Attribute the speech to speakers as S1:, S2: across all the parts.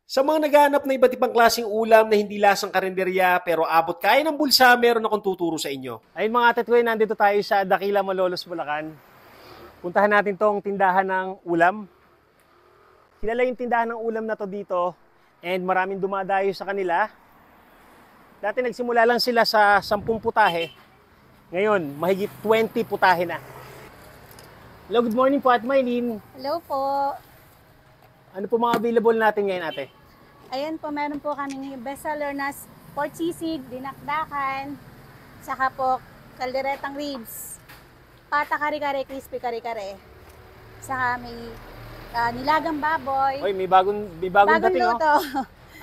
S1: Sa mga naghahanap na iba't ibang klaseng ulam na hindi lasang karinderya pero abot kaya ng bulsa, meron akong tuturo sa inyo. Ayun mga ate Twe, nandito tayo sa Dakila, Malolos, Bulacan. Puntahan natin tong tindahan ng ulam. Kilala yung tindahan ng ulam na to dito and maraming dumadayo sa kanila. Dati nagsimula lang sila sa 10 putahe. Ngayon, mahigit 20 putahe na. Hello, good morning po Ate Maylene.
S2: Hello po.
S1: Ano po mga available natin ngayon ate?
S2: Ayan po, meron po kaming bestseller na pork sisig, dinakdakan, saka po kalderetang ribs, pata kare-kare, crispy kare-kare, saka may nilagang baboy,
S1: Oy, may bagong dating
S2: luto,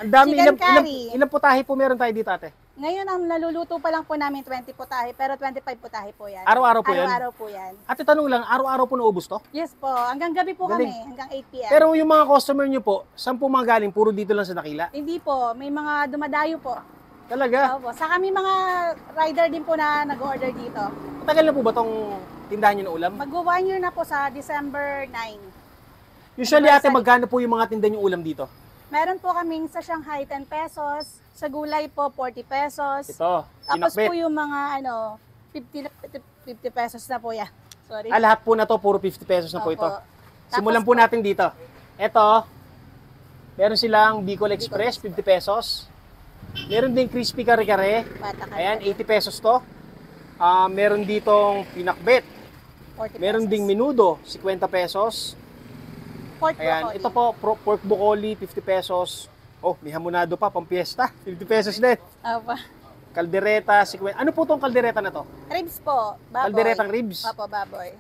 S1: Ang dami,
S2: chicken curry.
S1: ilang putahe po meron tayo dito ate?
S2: Ngayon, ang naluluto pa lang po namin 20 putahe, pero 25 putahe po yan.
S1: Araw-araw po yan?
S2: Araw-araw po yan.
S1: Ate, tanong lang, araw-araw po naubos to?
S2: Yes po, hanggang gabi po
S1: Galing.
S2: kami, hanggang 8 p.m.
S1: Pero yung mga customer nyo po, saan po mga galing? Puro dito lang sa Dakila?
S2: Hindi po, may mga dumadayo po.
S1: Talaga?
S2: Opo. Saka may mga rider din po na nag-order dito.
S1: Matagal na po ba tong tindahan nyo ng ulam?
S2: Mag-1 year na po sa December 9.
S1: Usually ate, magkano po yung mga tindahan yung ulam dito?
S2: Meron po kaming sa Shanghai 10 pesos, sa gulay po 40 pesos.
S1: Ito,
S2: Tapos
S1: pinakbet.
S2: po yung mga 50 pesos na po yan. Sorry.
S1: Lahat po na to, puro 50 pesos na po
S2: Opo.
S1: ito.
S2: Tapos
S1: Simulan po natin dito. Ito, meron silang Bicol Express, 50 pesos. Meron din crispy kare-kare.
S2: Pata ka.
S1: Ayan, 80 pesos to. Meron ditong pinakbet.
S2: 40
S1: Meron
S2: pesos.
S1: ding menudo, 50 pesos.
S2: Pork
S1: Ayan,
S2: broccoli.
S1: ito po, pork broccoli, 50 pesos. Oh, may hamonado pa, pang piyesta, 50 pesos din.
S2: Opo.
S1: Kaldereta, 50. Ano po tong kaldereta na to?
S2: Ribs po, baboy.
S1: Kalderetang ribs.
S2: Opo, baboy.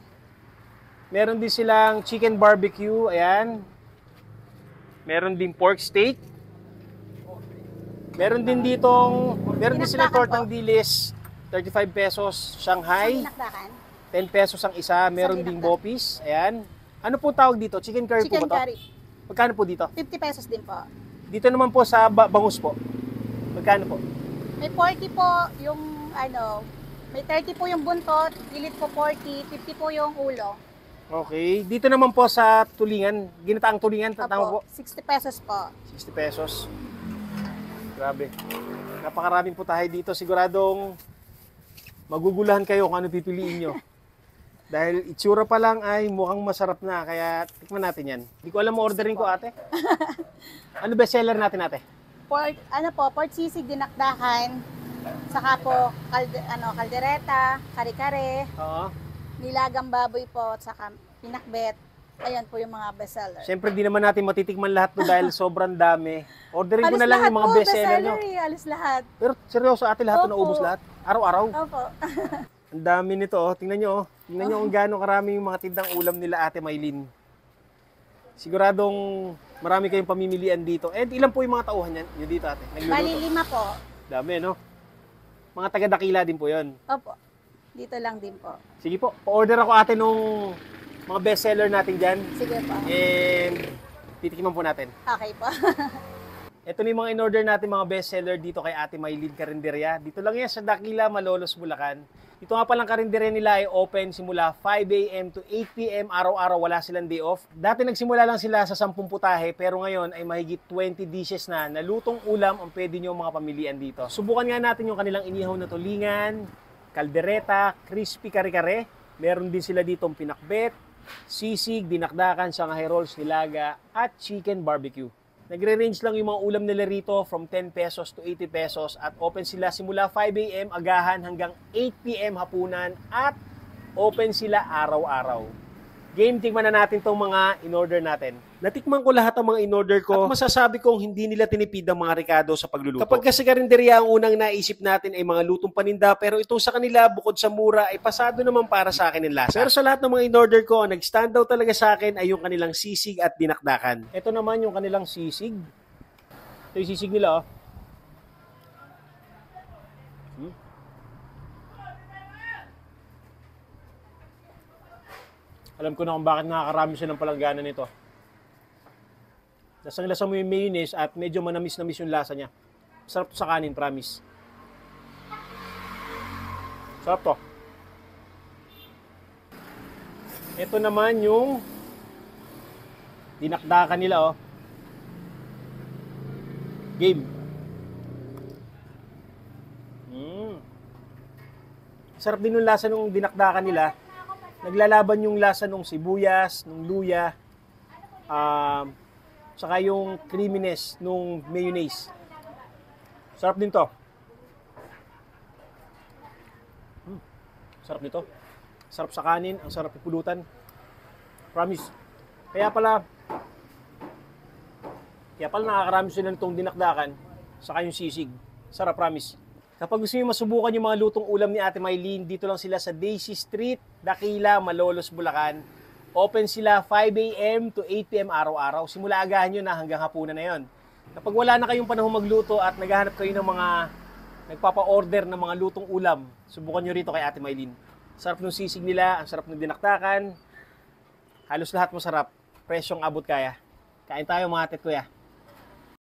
S1: Meron din silang chicken barbecue, ayan. Meron din pork steak. Meron din silang
S2: Dinakdakan
S1: tortang
S2: po.
S1: dilis, 35 pesos. Shanghai,
S2: Dinakdakan.
S1: 10 pesos ang isa. Meron ding
S2: dinakdakan.
S1: bopis, ayan. Ano po tawag dito? Chicken curry po
S2: Chicken
S1: ba to?
S2: curry.
S1: Magkano po dito?
S2: 50 pesos din po.
S1: Dito naman po sa bangus po. Magkano po?
S2: May 40 po yung may 30 po yung buntot, gilid po 40, 50 po yung ulo.
S1: Okay. Dito naman po sa tulingan, ginataang tulingan, tama po?
S2: 60 pesos po.
S1: 60 pesos. Grabe. Napakaraming putahe dito. Siguradong magugulahan kayo kung ano pipiliin nyo. Dahil itsura pa lang ay mukhang masarap na, kaya tikman natin yan. Hindi ko alam mo ordering ko ate. Ano best seller natin ate?
S2: Pork sisig, dinakdakan, saka po kaldereta, kare-kare,
S1: Oo.
S2: nilagang baboy po, saka pinakbet. Ayan po yung mga bestseller.
S1: Siyempre di naman natin matitikman lahat to dahil sobrang dami. Ordering ko na lang yung mga best seller nyo.
S2: Alis lahat.
S1: Pero seryoso ate, lahat to
S2: Opo.
S1: naubos lahat? Araw-araw?
S2: Opo.
S1: Ang dami nito, oh. Tingnan nyo, oh. Tingnan nyo kung gaano karami yung mga tindang ulam nila Ate Maylene. Siguradong marami kayong pamimilian dito. And ilan po yung mga tauhan nyo dito, ate?
S2: Bali
S1: Nagluluto.
S2: 5 po.
S1: Dami, no? Mga taga-Dakila din po yon.
S2: Opo. Dito lang din po.
S1: Sige po, pa-order ako ate nung mga bestseller natin dyan.
S2: Sige po.
S1: And titikiman po natin.
S2: Okay po.
S1: Ito na yung mga in-order natin mga bestseller dito kay Ate Maylene Karinderya. Dito lang yan sa Dakila, Malolos, Bulacan. Ito nga palang karinderya nila ay open simula 5 a.m. to 8 p.m. Araw-araw, wala silang day off. Dati nagsimula lang sila sa 10 putahe, pero ngayon ay mahigit 20 dishes na lutong ulam ang pwede nyo mga pamilian dito. Subukan nga natin yung kanilang inihaw na tulingan, kaldereta, crispy kare-kare. Meron din sila ditong pinakbet, sisig, dinakdakan, Shanghai rolls, nilaga, at chicken barbecue. Nagre-range lang yung mga ulam nila rito from 10 pesos to 80 pesos at open sila simula 5 a.m. agahan hanggang 8 p.m. hapunan at open sila araw-araw. Game, tikman na natin tong mga in-order natin. Natikman ko lahat ng mga in-order ko at masasabi kong hindi nila tinipid ang mga Ricardo sa pagluluto. Kapag kasi karinderya ang unang naisip natin ay mga lutong paninda, pero itong sa kanila bukod sa mura ay pasado naman para sa akin ng lasa. Pero sa lahat ng mga in-order ko, ang nag-stand out talaga sa akin ay yung kanilang sisig at dinakdakan. Ito naman yung kanilang sisig. Ito yung sisig nila, oh. Alam ko na kung bakit nakakarami siya ng palanggana nito. Lasang-lasa mo yung mayonnaise at medyo manamis-namis yung lasa niya. Sarap to sa kanin, promise. Sarap to. Ito naman yung dinakdakan nila, oh. Game. Mm. Sarap din yung lasa nung dinakdakan nila. Naglalaban yung lasa nung sibuyas, nung luya, saka yung creaminess nung mayonnaise. Sarap din to. Sarap nito. Sarap sa kanin, ang sarap ipulutan. Promise. Kaya pala nakakarami sila nitong dinakdakan, saka yung sisig. Sarap, promise. Kapag gusto niyo masubukan yung mga lutong ulam ni Ate Mylene, dito lang sila sa Daisy Street, Dakila, Malolos, Bulacan. Open sila 5 a.m. to 8 p.m. araw-araw. Simula agahan nyo na hanggang hapunan na yon. Kapag wala na kayong panahon magluto at naghahanap kayo ng mga nagpapa-order ng mga lutong ulam, subukan nyo rito kay Ate Mylene. Sarap ng sisig nila, ang sarap ng dinakdakan. Halos lahat masarap. Presyong abot kaya. Kain tayo mga ate at kuya.